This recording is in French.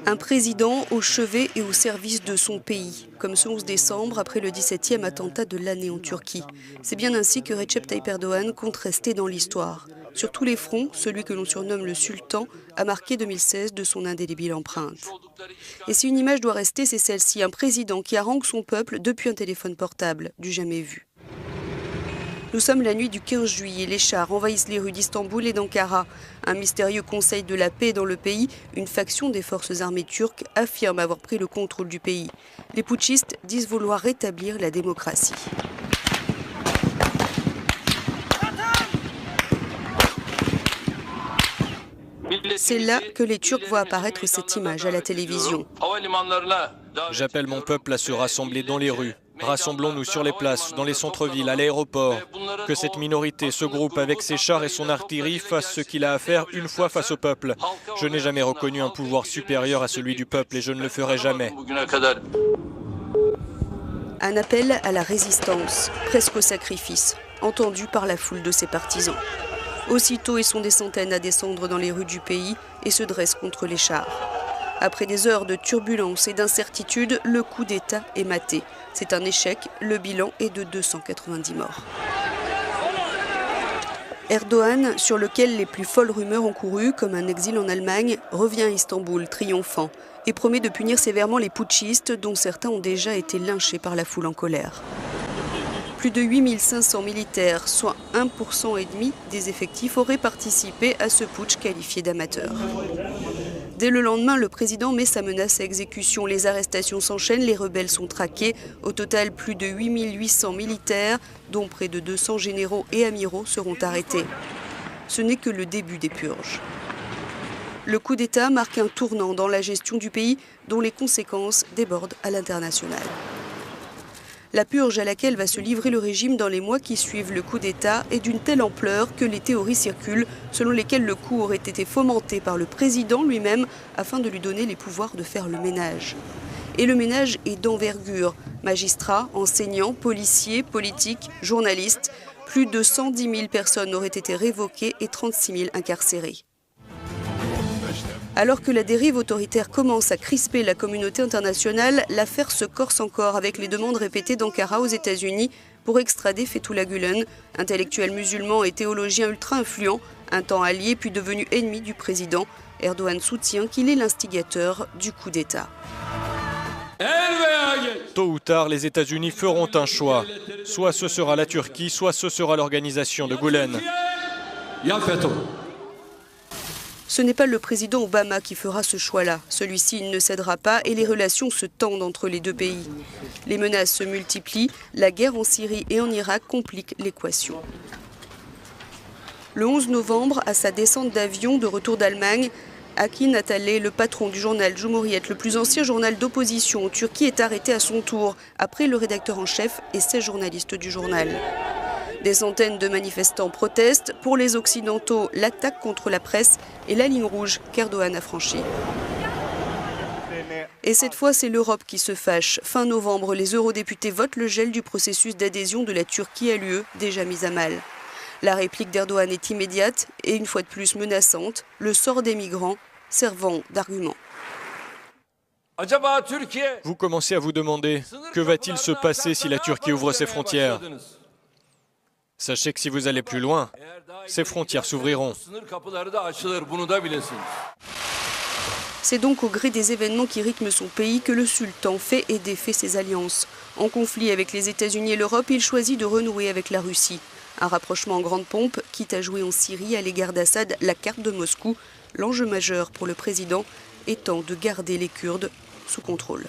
Un président au chevet et au service de son pays, comme ce 11 décembre après le 17e attentat de l'année en Turquie. C'est bien ainsi que Recep Tayyip Erdogan compte rester dans l'histoire. Sur tous les fronts, celui que l'on surnomme le sultan a marqué 2016 de son indélébile empreinte. Et si une image doit rester, c'est celle-ci, un président qui harangue son peuple depuis un téléphone portable, du jamais vu. Nous sommes la nuit du 15 juillet. Les chars envahissent les rues d'Istanbul et d'Ankara. Un mystérieux conseil de la paix dans le pays, une faction des forces armées turques affirme avoir pris le contrôle du pays. Les putschistes disent vouloir rétablir la démocratie. C'est là que les Turcs voient apparaître cette image à la télévision. J'appelle mon peuple à se rassembler dans les rues. Rassemblons-nous sur les places, dans les centres-villes, à l'aéroport. Que cette minorité, ce groupe avec ses chars et son artillerie fasse ce qu'il a à faire une fois face au peuple. Je n'ai jamais reconnu un pouvoir supérieur à celui du peuple et je ne le ferai jamais. Un appel à la résistance, presque au sacrifice, entendu par la foule de ses partisans. Aussitôt, ils sont des centaines à descendre dans les rues du pays et se dressent contre les chars. Après des heures de turbulence et d'incertitude, le coup d'État est maté. C'est un échec, le bilan est de 290 morts. Erdogan, sur lequel les plus folles rumeurs ont couru, comme un exil en Allemagne, revient à Istanbul, triomphant, et promet de punir sévèrement les putschistes, dont certains ont déjà été lynchés par la foule en colère. Plus de 8500 militaires, soit 1,5% des effectifs, auraient participé à ce putsch qualifié d'amateur. Dès le lendemain, le président met sa menace à exécution. Les arrestations s'enchaînent, les rebelles sont traqués. Au total, plus de 8800 militaires, dont près de 200 généraux et amiraux, seront arrêtés. Ce n'est que le début des purges. Le coup d'État marque un tournant dans la gestion du pays, dont les conséquences débordent à l'international. La purge à laquelle va se livrer le régime dans les mois qui suivent le coup d'État est d'une telle ampleur que les théories circulent selon lesquelles le coup aurait été fomenté par le président lui-même afin de lui donner les pouvoirs de faire le ménage. Et le ménage est d'envergure. Magistrats, enseignants, policiers, politiques, journalistes, plus de 110 000 personnes auraient été révoquées et 36 000 incarcérées. Alors que la dérive autoritaire commence à crisper la communauté internationale, l'affaire se corse encore avec les demandes répétées d'Ankara aux États-Unis pour extrader Fethullah Gülen, intellectuel musulman et théologien ultra-influent, un temps allié puis devenu ennemi du président. Erdogan soutient qu'il est l'instigateur du coup d'État. Tôt ou tard, les États-Unis feront un choix. Soit ce sera la Turquie, soit ce sera l'organisation de Gülen. Ce n'est pas le président Obama qui fera ce choix-là. Celui-ci ne cédera pas et les relations se tendent entre les deux pays. Les menaces se multiplient, la guerre en Syrie et en Irak complique l'équation. Le 11 novembre, à sa descente d'avion de retour d'Allemagne, Akin Atalay, le patron du journal Cumhuriyet, le plus ancien journal d'opposition en Turquie, est arrêté à son tour, après le rédacteur en chef et 16 journalistes du journal. Des centaines de manifestants protestent. Pour les Occidentaux, l'attaque contre la presse est la ligne rouge qu'Erdogan a franchie. Et cette fois, c'est l'Europe qui se fâche. Fin novembre, les eurodéputés votent le gel du processus d'adhésion de la Turquie à l'UE, déjà mis à mal. La réplique d'Erdogan est immédiate et une fois de plus menaçante, le sort des migrants servant d'argument. Vous commencez à vous demander, que va-t-il se passer si la Turquie ouvre ses frontières ? Sachez que si vous allez plus loin, ces frontières s'ouvriront. C'est donc au gré des événements qui rythment son pays que le sultan fait et défait ses alliances. En conflit avec les États-Unis et l'Europe, il choisit de renouer avec la Russie. Un rapprochement en grande pompe, quitte à jouer en Syrie à l'égard d'Assad la carte de Moscou, l'enjeu majeur pour le président étant de garder les Kurdes sous contrôle.